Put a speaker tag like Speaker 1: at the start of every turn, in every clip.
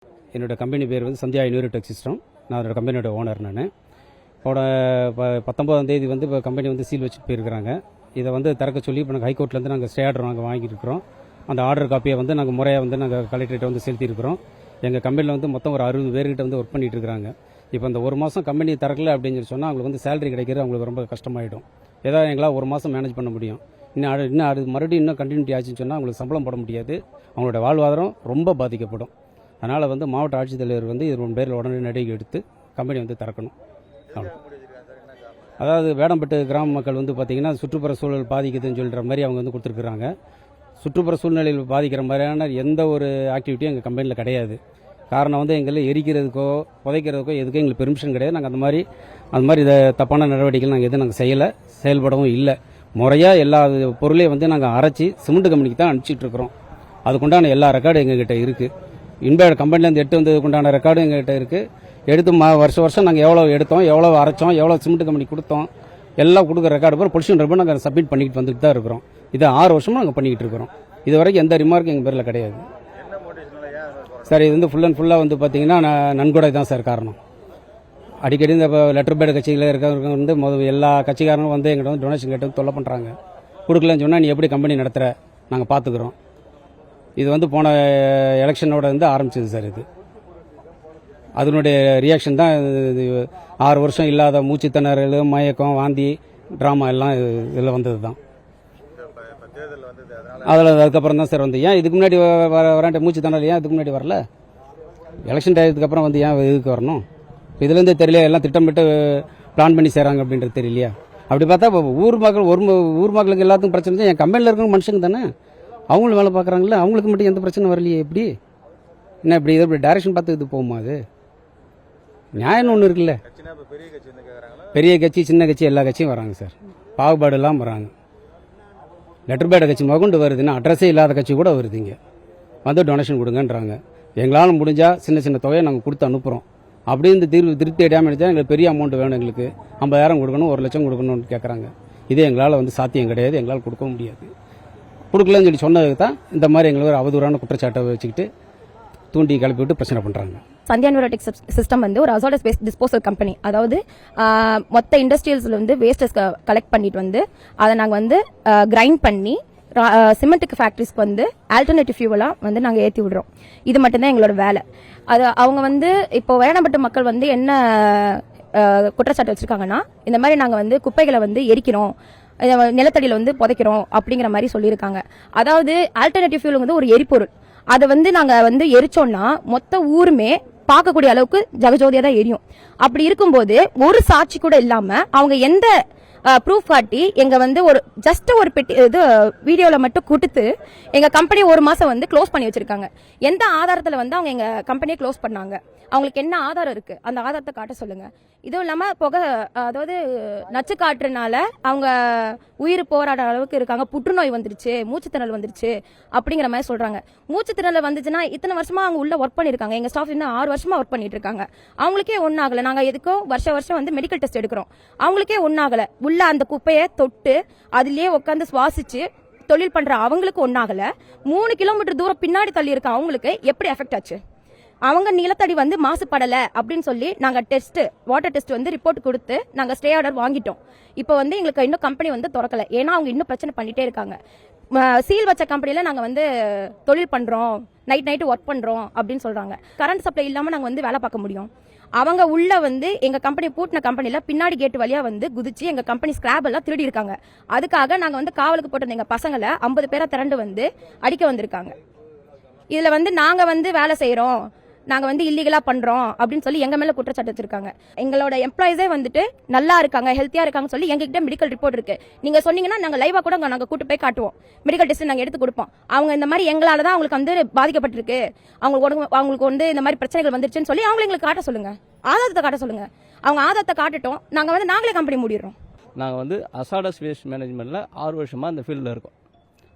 Speaker 1: என்னோட கம்பெனி பேர் வந்து சந்தியா யூனிடெக் சிஸ்டம். நான் அதோட கம்பெனியோட ஓனர். நான் இப்போ 19ஆம் தேதி வந்து இப்போ கம்பெனி வந்து சீல் வச்சுட்டு போயிருக்கிறாங்க. இதை வந்து திறக்க சொல்லி இப்போ நாங்கள் ஹைகோர்ட்லேருந்து நாங்கள் ஸ்டே ஆர்டர் நாங்கள் வாங்கியிருக்கிறோம். அந்த ஆர்டர் காப்பியை வந்து நாங்கள் முறையாக வந்து நாங்கள் கலெக்டரேட்டை வந்து செலுத்தியிருக்கிறோம். எங்கள் கம்பெனியில் வந்து மொத்தம் ஒரு 60 பேர்கிட்ட வந்து ஒர்க் பண்ணிட்டு இருக்கிறாங்க. இப்போ இந்த ஒரு மாதம் கம்பெனி திறக்கல அப்படின்னு சொல்லி சொன்னால் அவங்களுக்கு வந்து சேலரி கிடைக்கிறது அவங்களுக்கு ரொம்ப கஷ்டமாயிடும். ஏதாவது எங்களால் ஒரு மாதம் மேனேஜ் பண்ண முடியும். இன்னும் அது மறுபடியும் இன்னும் கண்டினியூட்டி ஆச்சுன்னு சொன்னால் அவங்களுக்கு சம்பளம் போட முடியாது. அவங்களோட வாழ்வாதாரம் ரொம்ப பாதிக்கப்படும். அதனால் வந்து மாவட்ட ஆட்சித்தலைவர் வந்து இது பேரில் உடனே நடவடிக்கை எடுத்து கம்பெனி வந்து திறக்கணும். அதாவது வேடம்பட்டு கிராம மக்கள் வந்து பார்த்திங்கன்னா சுற்றுப்புற சூழல் பாதிக்குதுன்னு சொல்கிற மாதிரி அவங்க வந்து கொடுத்துருக்குறாங்க. சுற்றுப்புற சூழ்நிலையில் பாதிக்கிற மாதிரியான எந்த ஒரு ஆக்டிவிட்டியும் எங்கள் கம்பெனியில் கிடையாது. காரணம் வந்து எங்களை எரிக்கிறதுக்கோ புதைக்கிறதுக்கோ எதுக்கும் எங்களுக்கு பெர்மிஷன் கிடையாது. நாங்கள் அந்த மாதிரி இதை தப்பான நடவடிக்கைகள் நாங்கள் எதுவும் நாங்கள் செயல்படவும் இல்லை. முறையாக எல்லா பொருளையும் வந்து நாங்கள் அரைச்சி சிமெண்ட் கம்பெனிக்கு தான் அனுப்பிச்சிட்டு இருக்கிறோம். அதுக்குண்டான எல்லா ரெக்கார்டும் எங்ககிட்ட இருக்குது. இன்பேட் கம்பெனிலேருந்து வந்ததுக்கு உண்டான ரெக்கார்டும் எங்ககிட்ட இருக்குது. எடுத்து வருஷம் நாங்கள் எவ்வளோ எடுத்தோம், எவ்வளோ அரைச்சோம், எவ்வளோ சிமெண்ட் கம்பெனி கொடுத்தோம், எல்லாம் கொடுக்குற ரெக்கார்டு போய் பொலிஷன் ரெக்கார்டு நாங்கள் சப்மிட் பண்ணிட்டு வந்துட்டு தான் இருக்கிறோம். இதை 6 வருஷமாக நாங்கள் பண்ணிக்கிட்டு இருக்கிறோம். இது வரைக்கும் எந்த ரிமார்க்கும் எங்கள் பேரில் கிடையாது சார். இது வந்து ஃபுல்லாக வந்து பார்த்தீங்கன்னா நன்கொடை தான் சார் காரணம். அடிக்கடி இந்த லெட்டர் பேட் கட்சியில் இருக்கிறவங்க வந்து எல்லா கட்சிக்காரங்களும் வந்து எங்கிட்ட வந்து டொனேஷன் கேட்டு தொல்லை பண்ணுறாங்க. கொடுக்கலன்னு சொன்னால் நீ எப்படி கம்பெனி நடத்துகிற, நாங்கள் பார்த்துக்குறோம். இது வந்து போன எலெக்ஷனோட வந்து ஆரம்பிச்சது சார். இது அதனுடைய ரியாக்ஷன் தான். 6 வருஷம் இல்லாத மூச்சு திணறல், மயக்கம், வாந்தி, ட்ராமா எல்லாம் இதில் வந்தது தான். அதுக்கப்புறம் தான் சார் வந்து ஏன் இதுக்கு முன்னாடி வராண்ட மூச்சு திணறல் ஏன் இதுக்கு முன்னாடி வரல? எலெக்ஷன் டயத்துக்கு அப்புறம் வந்து ஏன் இதுக்கு வரணும்? இதுலேருந்தே தெரியல, எல்லாம் திட்டமிட்டு பிளான் பண்ணி செய்கிறாங்க அப்படின்றது தெரியலையா? அப்படி பார்த்தா ஊர் மக்களுக்கு எல்லாத்துக்கும் பிரச்சனை. என் கம்பெனியில் இருக்கிற மனுஷங்க தானே, அவங்களும் வேலை பார்க்குறாங்களே, அவங்களுக்கு மட்டும் எந்த பிரச்சனை வரலையே? எப்படி என்ன இப்படி இதை இப்படி டைரக்ஷன் பார்த்து இது போகுமா? அது நியாயம்னு ஒன்று இருக்குல்ல. பெரிய கட்சி சின்ன கட்சி எல்லா கட்சியும் வராங்க சார். பாகுபாடு எல்லாம் வராங்க. லெட்டர் பேட கட்சி மகொண்டு வருதுன்னா அட்ரஸே இல்லாத கட்சி கூட வருது. இங்கே வந்து டொனேஷன் கொடுங்கன்றாங்க. எங்களால் முடிஞ்சால் சின்ன தொகையை நாங்கள் கொடுத்து அனுப்புகிறோம். அப்படியே இந்த திருப்தி அடையாமல் நினச்சா எங்களுக்கு பெரிய அமௌண்ட் வேணும். எங்களுக்கு 50,000 கொடுக்கணும், 1 லட்சம் கொடுக்கணும்னு கேட்குறாங்க. இதே எங்களால் வந்து சாத்தியம் கிடையாது. எங்களால் கொடுக்க முடியாது. கொடுக்கலன்னு சொல்லி சொன்னதுக்கு தான் இந்த மாதிரி எங்களுக்கு ஒரு அவதூறான குற்றச்சாட்டை வச்சுக்கிட்டு தூண்டி கிளப்பி விட்டு பிரச்சனை பண்றாங்க.
Speaker 2: சந்தியா யூனிடெக் சிஸ்டம் வந்து ஒரு அசால்டஸ் வேஸ்ட் டிஸ்போசல் கம்பெனி. அதாவது மொத்த இண்டஸ்ட்ரியல்ஸ்ல வந்து வேஸ்டஸ் கலெக்ட் பண்ணிட்டு வந்து அதை நாங்கள் வந்து கிரைண்ட் பண்ணி சிமெண்ட்டுக்கு ஃபேக்டரிஸ்க்கு வந்து ஆல்டர்னேட்டிவ் ஃபியூவலா வந்து நாங்கள் ஏற்றி விடுறோம். இது மட்டும்தான் எங்களோட வேலை. அது அவங்க வந்து இப்போ வேணப்பட்ட மக்கள் வந்து என்ன குற்றச்சாட்டு வச்சிருக்காங்கன்னா, இந்த மாதிரி நாங்கள் வந்து குப்பைகளை வந்து எரிக்கிறோம், நிலத்தடியில் வந்து புதைக்கிறோம் அப்படிங்கிற மாதிரி சொல்லியிருக்காங்க. அதாவது ஆல்டர்னேட்டிவ் ஃபியூல் வந்து ஒரு எரிபொருள். அதை வந்து நாங்கள் வந்து எரிச்சோம்னா மொத்த ஊருமே பார்க்கக்கூடிய அளவுக்கு ஜகஜோதியா தான் எரியும். அப்படி இருக்கும்போது ஒரு சாட்சி கூட இல்லாம அவங்க எந்த ப்ரூஃப் காட்டி எங்க வந்து ஒரு ஜஸ்ட் ஒரு பெட்டி இது வீடியோல மட்டும் கொடுத்து எங்க கம்பெனி 1 மாசம் வந்து க்ளோஸ் பண்ணி வச்சிருக்காங்க. எந்த ஆதாரத்துல வந்து அவங்க எங்க கம்பெனியை க்ளோஸ் பண்ணாங்க? அவங்களுக்கு என்ன ஆதாரம் இருக்கு? அந்த ஆதாரத்தை காட்ட சொல்லுங்க. இதுவும் இல்லாம அதாவது நச்சு காற்றுனால அவங்க உயிர் போராட அளவுக்கு இருக்காங்க. புற்றுநோய் வந்துருச்சு, மூச்சுத்திணறல் வந்துருச்சு அப்படிங்கிற மாதிரி சொல்றாங்க. மூச்சுத்திணறல் வந்துச்சுன்னா இத்தனை வருஷமா அவங்க உள்ள ஒர்க் பண்ணிருக்காங்க. எங்க ஸ்டாஃப் இன்னும் 6 வருஷமா ஒர்க் பண்ணிட்டு இருக்காங்க. அவங்களுக்கே ஒன்னாகல. நாங்க எதுக்கும் வருஷம் வந்து மெடிக்கல் டெஸ்ட் எடுக்கிறோம். அவங்களுக்கே ஒன்னாகல. உள்ள அந்த குப்பையை தொட்டு அதுலயே உட்காந்து சுவாசிச்சு தொழில் பண்ற அவங்களுக்கு ஒன்னாகல. 3 கிலோமீட்டர் தூரம் பின்னாடி தள்ளி இருக்க அவங்களுக்கு எப்படி எஃபெக்ட் ஆச்சு? அவங்க நிலத்தடி வந்து மாசுபடல அப்படின்னு சொல்லி நாங்க வாட்டர் டெஸ்ட் வந்து ரிப்போர்ட் கொடுத்து நாங்க ஸ்டே ஆர்டர் வாங்கிட்டோம். இப்போ வந்து எங்களுக்கு இன்னும் கம்பெனி வந்து திறக்கல. ஏன்னா அவங்க இன்னும் பிரச்சனை பண்ணிட்டே இருக்காங்க. சீல் வச்ச கம்பெனில நாங்க வந்து தொழில் பண்றோம், நைட் ஒர்க் பண்றோம் அப்படின்னு சொல்றாங்க. கரண்ட் சப்ளை இல்லாம நாங்க வந்து வேலை பார்க்க முடியும்? அவங்க உள்ள வந்து எங்க கம்பெனி பூட்டின கம்பெனில பின்னாடி கேட் வழியா வந்து குதிச்சு எங்க கம்பெனி ஸ்கிராப் எல்லாம் திருடி இருக்காங்க. அதுக்காக நாங்க வந்து காவலுக்கு போட்டிருந்த எங்க பசங்களை 50 பேரை திரண்டு வந்து அடிக்க வந்திருக்காங்க. இதுல வந்து நாங்க வந்து வேலை செய்யறோம், நாங்க வந்து இல்லீகலா பண்றோம் அப்படின்னு சொல்லி எங்க மேல குற்றச்சாட்டு வச்சிருக்காங்க. எங்களோட எம்ப்ளாயிஸே வந்துட்டு நல்லா இருக்காங்க, ஹெல்த்தியா இருக்காங்க சொல்லி எங்ககிட்ட மெடிக்கல் ரிப்போர்ட் இருக்கு. நீங்க சொன்னீங்கன்னா நாங்க லைவா கூட நாங்க கூட்டு போய் காட்டுவோம். மெடிக்கல் டெஸ்ட் நாங்க எடுத்து கொடுப்போம். அவங்க இந்த மாதிரி எங்களால தான் அவங்களுக்கு வந்து பாதிக்கப்பட்டிருக்கு, அவங்களுக்கு வந்து இந்த மாதிரி பிரச்சனைகள் வந்துருச்சுன்னு சொல்லி அவங்களை எங்களுக்கு காட்ட சொல்லுங்க, ஆதாரத்தை காட்ட சொல்லுங்க. அவங்க ஆதாரத்தை காட்டட்டும், நாங்க வந்து நாங்களே கம்பெனி மூடிடுறோம்.
Speaker 3: நாங்க வந்து அசாடஸ் வேஸ்ட் மேனேஜ்மெண்ட்ல 6 வருஷமா இந்த ஃபீல்டில் இருக்கோம்.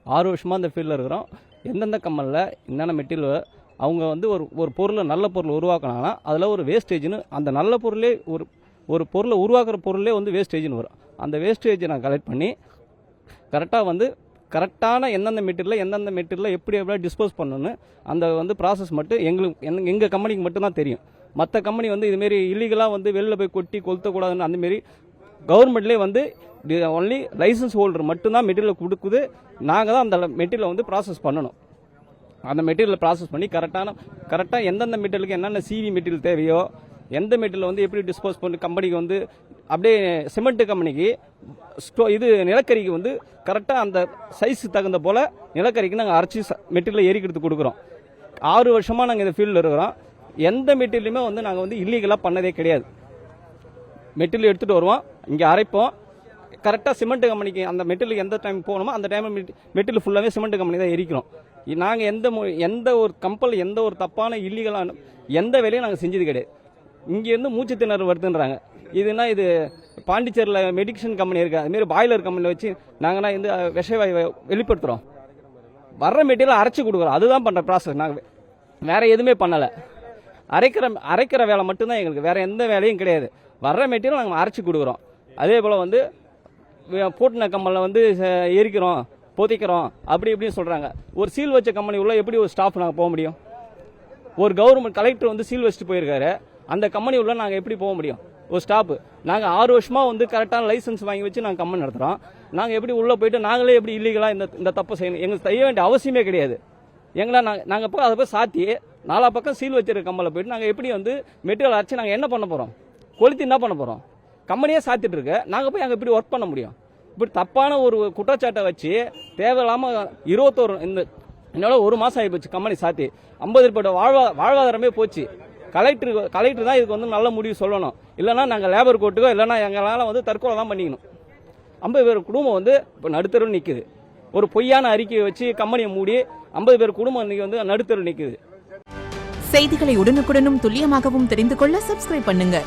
Speaker 3: 6 வருஷமா இந்த ஃபீல்டில் இருக்கிறோம். எந்தெந்த கம்பெனியில் என்னென்ன மெட்டீரியல் அவங்க வந்து ஒரு பொருளை நல்ல பொருளை உருவாக்கினாங்கன்னா அதில் ஒரு வேஸ்டேஜ்னு அந்த நல்ல பொருளே ஒரு பொருளை உருவாக்குற பொருளே வந்து வேஸ்டேஜ்னு வரும். அந்த வேஸ்டேஜை நான் கலெக்ட் பண்ணி கரெக்டாக வந்து கரெக்டான எந்தெந்த மெட்டீரியலில் எப்படி டிஸ்போஸ் பண்ணணும்னு அந்த வந்து ப்ராசஸ் மட்டும் எங்கள் கம்பெனிக்கு மட்டும்தான் தெரியும். மற்ற கம்பெனி வந்து இதுமாரி இல்லீகலாக வந்து வெளியில் போய் கொட்டி கொளுத்தக்கூடாதுன்னு அந்தமாரி கவர்மெண்ட்லேயே வந்து ஒன்லி லைசன்ஸ் ஹோல்டர் மட்டும்தான் மெட்டீரியல் கொடுக்குது. நாங்கள் தான் அந்த மெட்டீரியலை வந்து ப்ராசஸ் பண்ணணும். அந்த மெட்டீரியலை ப்ராசஸ் பண்ணி கரெக்டாக எந்தெந்த மெட்டீரியலுக்கு என்னென்ன சிவி மெட்டீரியல் தேவையோ, எந்த மெட்டீரியல் வந்து எப்படி டிஸ்போஸ் பண்ணி கம்பெனிக்கு வந்து அப்படியே சிமெண்ட் கம்பெனிக்கு இது நிலக்கரிக்கு வந்து கரெக்டாக அந்த சைஸ் தகுந்த போல் நிலக்கரிக்கு நாங்கள் அரைச்சி மெட்டீரியலை எரிக்கிறது கொடுக்குறோம். 6 வருஷமாக நாங்கள் இந்த ஃபீல்டில் இருக்கிறோம். எந்த மெட்டீரியலுமே வந்து நாங்கள் வந்து இல்லீகலாக பண்ணதே கிடையாது. மெட்டீரியல் எடுத்துகிட்டு வருவோம், இங்கே அரைப்போம், கரெக்டாக சிமெண்ட் கம்பெனிக்கு அந்த மெட்டீரியலுக்கு எந்த டைம் போகணுமோ அந்த டைமில் மெட்டீரியல் ஃபுல்லாகவே சிமெண்ட் கம்பெனி தான் எரிக்கிறோம். நாங்கள் எந்த ஒரு கம்பெனி எந்த ஒரு தப்பான இல்லீகலான எந்த வேலையும் நாங்கள் செஞ்சது கிடையாது. இங்கேருந்து மூச்சு திணறல் வருதுன்றாங்க. இது பாண்டிச்சேரியில் மெடிக்கேஷன் கம்பெனி இருக்குது, அதுமாரி பாய்லர் கம்பெனியில் வச்சு நாங்கள் இந்த விஷவாயு வெளிப்படுத்துகிறோம். வர்ற மெட்டீரியல் அரைச்சி கொடுக்குறோம். அதுதான் பண்ணுற ப்ராசஸ். நாங்கள் வேறு எதுவுமே பண்ணலை. அரைக்கிற வேலை மட்டும்தான் எங்களுக்கு, வேறு எந்த வேலையும் கிடையாது. வர்ற மெட்டீரியல் நாங்கள் அரைச்சி கொடுக்குறோம். அதே போல் வந்து பூட்டின கம்பெனியில் வந்து எரிக்கிறோம், பொதிக்கிறோம், அப்படி இப்படின்னு சொல்கிறாங்க. ஒரு சீல் வச்ச கம்பெனி உள்ள எப்படி ஒரு ஸ்டாஃப் நாங்கள் போக முடியும்? ஒரு கவர்மெண்ட் கலெக்டர் வந்து சீல் வச்சுட்டு போயிருக்காரு, அந்த கம்பெனி உள்ள நாங்கள் எப்படி போக முடியும்? ஒரு ஸ்டாப்பு நாங்கள் 6 வருஷமாக வந்து கரெக்டான லைசன்ஸ் வாங்கி வச்சு நாங்கள் கம்பெனி நடத்துகிறோம். நாங்கள் எப்படி உள்ளே போயிட்டு நாங்களே எப்படி இல்லீகலாக இந்த தப்பை செய்யணும்? எங்களுக்கு செய்ய வேண்டிய அவசியமே கிடையாது. நாங்கள் போய் அதை போய் சாத்தி 4 பக்கம் சீல் வச்சிருக்க கம்பெனியில் போயிட்டு நாங்கள் எப்படி வந்து மெட்டீரியல் அரைச்சி நாங்கள் என்ன பண்ண போகிறோம்? கொளுத்தி என்ன பண்ண போகிறோம்? கம்பெனியே சாத்திட்டு இருக்கு, நாங்கள் போய் அங்கே எப்படி ஒர்க் பண்ண முடியும்? இப்படி தப்பான ஒரு குற்றச்சாட்டை வச்சு தேவையில்லாமல் 21 என்னோட 1 மாதம் ஆகி போச்சு கம்பெனி சாத்தி. 50 பேரோட வாழ்வாதாரமே போச்சு. கலெக்டர் தான் இதுக்கு வந்து நல்ல முடிவு சொல்லணும். இல்லைனா நாங்கள் லேபர் கோர்ட்டுக்கோ இல்லைனா எங்களால் வந்து தற்கொலை தான் பண்ணிக்கணும். 50 பேர் குடும்பம் வந்து இப்போ நடுத்தருன்னு நிற்குது. ஒரு பொய்யான அறிக்கையை வச்சு கம்பெனியை மூடி 50 பேர் குடும்பம் இன்னைக்கு வந்து நடுத்தரு நிற்குது.
Speaker 4: செய்திகளை உடனுக்குடனும் துல்லியமாகவும் தெரிந்து கொள்ள சப்ஸ்கிரைப் பண்ணுங்க.